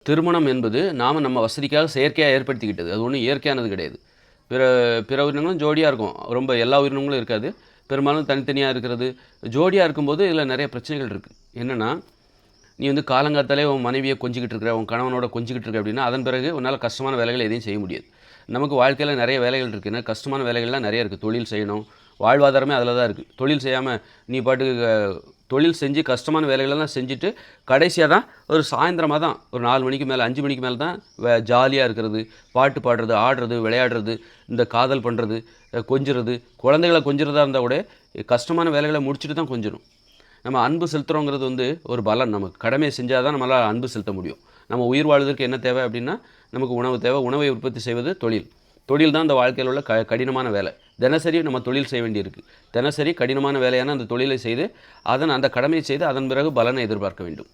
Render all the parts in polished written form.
திருமணம் என்பது நம்ம வசதிக்காக செயற்கையாக ஏற்படுத்திக்கிட்டது. அது ஒண்ணும் இயற்கையானது கிடையாது. பிற பிற உயிரினங்களும் ஜோடியா இருக்கும். ரொம்ப எல்லா உயிரினங்களும் இருக்காது. பெரும்பாலும் தனித்தனியா இருக்கிறது. ஜோடியா இருக்கும்போது இதில நெறைய பிரச்சனைகள் இருக்கு. என்னன்னா, நீ வந்து காலங்காத்தாலே உன் மனைவிய கொஞ்சிக்கிட்டு இருக்கிற, உன் கணவனோட கொஞ்சிக்கிட்டு இருக்க அப்படின்னா, அதன் பிறகு உன்னால கஷ்டமான வேலைகள் எதையும் செய்ய முடியாது. நமக்கு வாழ்க்கையில நெறைய வேலைகள் இருக்கு. ஏன்னா கஷ்டமான வேலைகள்லாம் நெறைய இருக்கு. தொழில் செய்யணும். வாழ்வாதாரமே அதில தான் இருக்கு. தொழில் செய்யாம நீ பாட்டுக்கு தொழில் செஞ்சு கஷ்டமான வேலைகளெல்லாம் செஞ்சுட்டு, கடைசியா தான் ஒரு சாயந்திரமா தான் ஒரு 4 மணிக்கு மேல 5 மணிக்கு மேல தான் ஜாலியா இருக்கிறது, பாட்டு பாடுறது, ஆடுறது, விளையாடுறது, இந்த காதல் பண்றது, கொஞ்சுறது. குழந்தைகள கொஞ்சுறதா இருந்தா கூட, கஷ்டமான வேலைகள முடிச்சுட்டு தான் கொஞ்சணும். நம்ம அன்பு செலுத்துறோங்கிறது வந்து ஒரு பலன். நமக்கு கடமையை செஞ்சா தான் நம்மளால அன்பு செலுத்த முடியும். நம்ம உயிர் வாழ்வதற்கு என்ன தேவை அப்படின்னா, நமக்கு உணவு தேவை. உணவை உற்பத்தி செய்வது தொழில். தொழில் தான் இந்த வாழ்க்கையில் உள்ள கடினமான வேலை. தினசரி நம்ம தொழில் செய்ய வேண்டியிருக்கு. தினசரி கடினமான வேலையான அந்த தொழிலை செய்து, அந்த கடமையை செய்து அதன் பிறகு பலனை எதிர்பார்க்க வேண்டும்.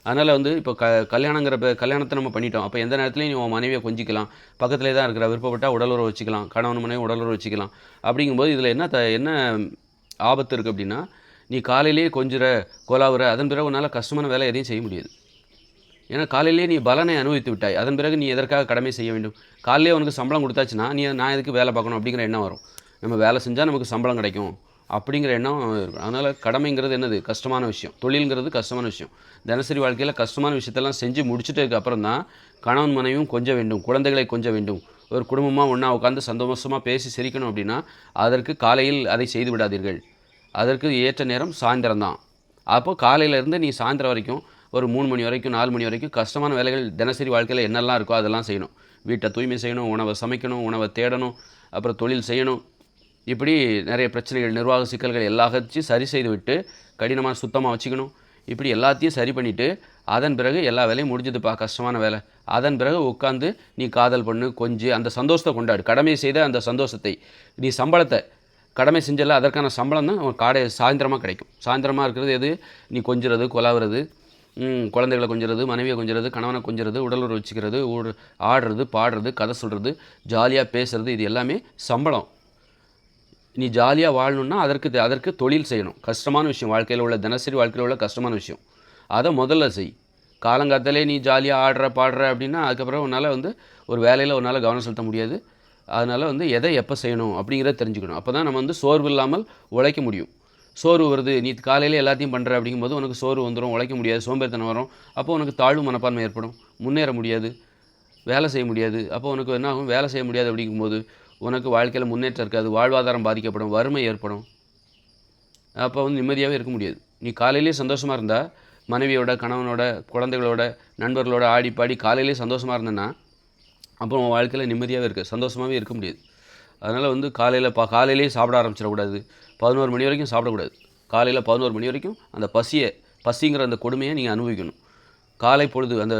அதனால வந்து இப்போ கல்யாணத்த நம்ம பண்ணிட்டோம். அப்ப எந்த நேரத்திலயும் நீ உன் மனைவிய கொஞ்சிக்கலாம். பக்கத்திலே தான் இருக்கிற. விருப்பப்பட்டா உடலுறவு வச்சுக்கலாம். கணவன் மனைவி உடலுறவு வச்சுக்கலாம். அப்படிங்கும்போது இதில என்ன ஆபத்து இருக்கு அப்படின்னா, நீ காலையிலேயே கொஞ்சுற, கொலாவுற, அதன் பிறகு உன்னால கஷ்டமான வேலை எதையும் செய்ய முடியாது. ஏன்னா காலையிலேயே நீ பலனை அனுபவித்து விட்டாய். அதன் பிறகு நீ எதற்காக கடமை செய்ய வேண்டும்? காலையிலேயே உனக்கு சம்பளம் குடுத்தாச்சுன்னா, நான் எதுக்கு வேலை பார்க்கணும் அப்படிங்கிற எண்ணம் வரும். நம்ம வேலை செஞ்சா நமக்கு சம்பளம் கிடைக்கும். அப்படிங்கிற எண்ணம் இருக்கும். அதனால கடமைங்கிறது என்னது? கஷ்டமான விஷயம். தொழில்ங்கிறது கஷ்டமான விஷயம். தினசரி வாழ்க்கையில கஷ்டமான விஷயத்தெல்லாம் செஞ்சு முடிச்சுட்டதுக்கு அப்புறம் தான், கணவன் மனைவியும் கொஞ்ச வேண்டும். குழந்தைகளை கொஞ்ச வேண்டும். ஒரு குடும்பமா ஒண்ணா உட்கார்ந்து சந்தோஷமா பேசி சிரிக்கணும் அப்படின்னா, அதற்கு காலையில் அதை செய்து விடாதீர்கள். அதற்கு ஏற்ற நேரம் சாயந்திரம் தான். அப்போ காலையிலேருந்து நீ சாயந்திரம் வரைக்கும் ஒரு 3 மணி வரைக்கும் 4 மணி வரைக்கும் கஷ்டமான வேலைகள் தினசரி வாழ்க்கையில என்னெல்லாம் இருக்கோ அதெல்லாம் செய்யணும். வீட்டை தூய்மை செய்யணும், உணவை சமைக்கணும், உணவை தேடணும், அப்புறம் தொழில் செய்யணும். இப்படி நிறைய பிரச்சனைகள், நிர்வாக சிக்கல்கள் எல்லாத்தையும் சரி செய்து விட்டு, கடினமா சுத்தமா வச்சுக்கணும். இப்படி எல்லாத்தையும் சரி பண்ணிட்டு, அதன் பிறகு எல்லா வேலையும் முடிஞ்சுதுப்பா கஷ்டமான வேலை. அதன் பிறகு உட்காந்து நீ காதல் பண்ணு, கொஞ்சு, அந்த சந்தோஷத்தை கொண்டாடு. கடமை செய்த அந்த சந்தோஷத்தை. நீ சம்பளத்தை கடமை செஞ்சல அதற்கான சம்பளம் தான் உனக்கு சாயந்திரமா கிடைக்கும். சாயந்திரமா இருக்கிறது எது? நீ கொஞ்சுறது, கொலாவுறது, குழந்தைகள கொஞ்சுறது, மனைவிய கொஞ்சுறது, கணவன கொஞ்சுறது, உடலுறவு வச்சுக்கிறது, ஆடுறது, பாடுறது, கதை சொல்றது, ஜாலியா பேசுறது இது எல்லாமே சம்பளம். நீ ஜாலியா வாழணும்னா அதற்கு தொழில் செய்யணும். கஷ்டமான விஷயம். வாழ்க்கையில உள்ள தினசரி வாழ்க்கையில உள்ள கஷ்டமான விஷயம். அத முதல்ல செய். காலங்காத்தாலே நீ ஜாலியா ஆடுற, பாடுற அப்படின்னா, அதுக்கப்புறம் உன்னால வந்து ஒரு வேலையில உன்னால கவனம் செலுத்த முடியாது. அதனால வந்து எதை எப்போ செய்யணும் அப்படிங்கிறத தெரிஞ்சுக்கணும். அப்போ தான் நம்ம வந்து சோர்வு இல்லாமல் உழைக்க முடியும். சோர்வு வருது, நீ காலையிலே எல்லாத்தையும் பண்ணுற அப்படிங்கும்போது உனக்கு சோர்வு வந்துடும், உழைக்க முடியாது, சோம்பேறித்தனம் வரும். அப்போ உனக்கு தாழ்வு மனப்பான்மை ஏற்படும், முன்னேற முடியாது, வேலை செய்ய முடியாது. அப்போ உனக்கு என்ன ஆகும்? வேலை செய்ய முடியாது அப்படிங்கும்போது உனக்கு வாழ்க்கையில் முன்னேற்றம் இருக்காது, வாழ்வாதாரம் பாதிக்கப்படும், வறுமை ஏற்படும். அப்போ வந்து நிம்மதியாகவே இருக்க முடியாது. நீ காலையிலேயே சந்தோஷமாக இருந்தால், மனைவியோட, கணவனோட, குழந்தைகளோட, நண்பர்களோட ஆடி பாடி காலையிலேயே சந்தோஷமாக இருந்தேன்னா, அப்புறம் உன் வாழ்க்கையில் நிம்மதியாகவே இருக்க சந்தோஷமாகவே இருக்க முடியாது. அதனால் வந்து காலையிலேயே சாப்பிட ஆரம்பிச்சிடக்கூடாது. 11 மணி வரைக்கும் சாப்பிடக்கூடாது. காலையில் 11 மணி வரைக்கும் அந்த பசிங்கிற அந்த கொடுமையை நீங்கள் அனுபவிக்கணும். காலை பொழுது அந்த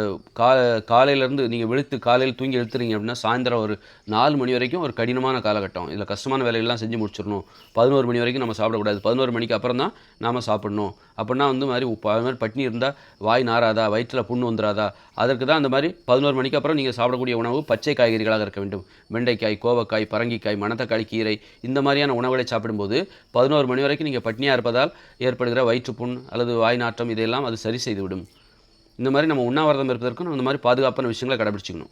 காலையிலேருந்து நீங்கள் காலையில் தூங்கி எழுத்துறீங்க அப்படின்னா, சாயந்தரம் ஒரு 4 மணி வரைக்கும் ஒரு கடினமான காலகட்டம். இதில் கஷ்டமான வேலைகள்லாம் செஞ்சு முடிச்சிடணும். 11 மணி வரைக்கும் நம்ம சாப்பிடக்கூடாது. 11 மணிக்கு அப்புறம் தான் நாம சாப்பிடணும். அப்படின்னா வந்து அது மாதிரி பட்டினி இருந்தால் வாய் நாறாதா? வயிற்றில புண்ணு வந்துராதா? அதற்கு தான் அந்த மாதிரி 11 மணிக்கு அப்புறம் நீங்கள் சாப்பிடக்கூடிய உணவு பச்சை காய்கறிகளாக இருக்க வேண்டும். வெண்டைக்காய், கோவக்காய், பரங்கிக்காய், மணத்தக்காளி கீரை இந்த மாதிரியான உணவுகளை சாப்பிடும்போது 11 மணி வரைக்கும் நீங்கள் பட்டினியாக இருப்பதால் ஏற்படுகிற வயிற்றுப்புண் அல்லது வாய் நாற்றம் இதையெல்லாம் அது சரி செய்துவிடும். இந்த மாதிரி நம்ம உண்ணாவிரதம் இருப்பதற்கும் இந்த மாதிரி பாதுகாப்பான விஷயங்களை கடைபிடிச்சிக்கணும்.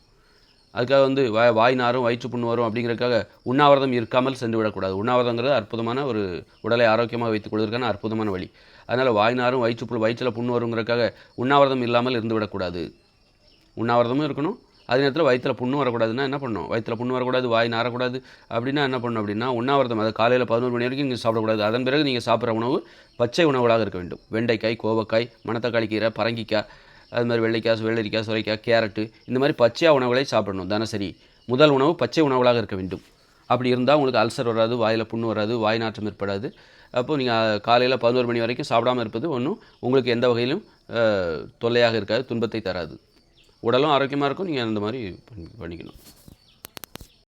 அதுக்காக வந்து வாய் நாரும் வயிற்று புண்ணு வரும் அப்படிங்கிறதுக்காக உண்ணாவிரதம் இருக்காமல் சென்று விடக்கூடாது. உண்ணாவிரதங்கிறது அற்புதமான ஒரு உடலை ஆரோக்கியமாக வைத்துக் கொள்வதற்கான அற்புதமான வழி. அதனால் வாய் நாரும் வயிற்றில் புண்ணு வருங்கிறதுக்காக உண்ணாவிரதம் இல்லாமல் இருந்து விடக்கூடாது. உண்ணாவிரதமும் இருக்கணும், அதே நேரத்தில் வயிற்றில் புண்ணு வரக்கூடாதுன்னா என்ன பண்ணணும்? வயிற்றில் புண்ணு வரக்கூடாது, வாய் நாரக்கூடாது அப்படின்னா என்ன பண்ணணும் அப்படின்னா, உண்ணாவிரதம் அதை காலையில் 11 மணி வரைக்கும் நீங்கள் சாப்பிடக்கூடாது. அதன் பிறகு நீங்கள் சாப்பிட்ற உணவு பச்சை உணவுகளாக இருக்க வேண்டும். வெண்டைக்காய், கோவக்காய், மணத்தக்காளி கீரை, பரங்கிக்காய், அது மாதிரி வெள்ளரிக்காய், சுரைக்காய், கேரட்டு இந்த மாதிரி பச்சையாக உணவுகளை சாப்பிடணும் தினசரி. முதல் உணவு பச்சை உணவுகளாக இருக்க வேண்டும். அப்படி இருந்தால் உங்களுக்கு அல்சர் வராது, வாயில் புண்ணு வராது, வாய் நாற்றம் ஏற்படாது. அப்போது நீங்கள் காலையில் 11 மணி வரைக்கும் சாப்பிடாமல் இருப்பது ஒன்றும் உங்களுக்கு எந்த வகையிலும் தொல்லையாக இருக்காது, துன்பத்தை தராது. உடலும் ஆரோக்கியமாக இருக்கும். நீங்கள் அந்த மாதிரி பண்ணிக்கணும்.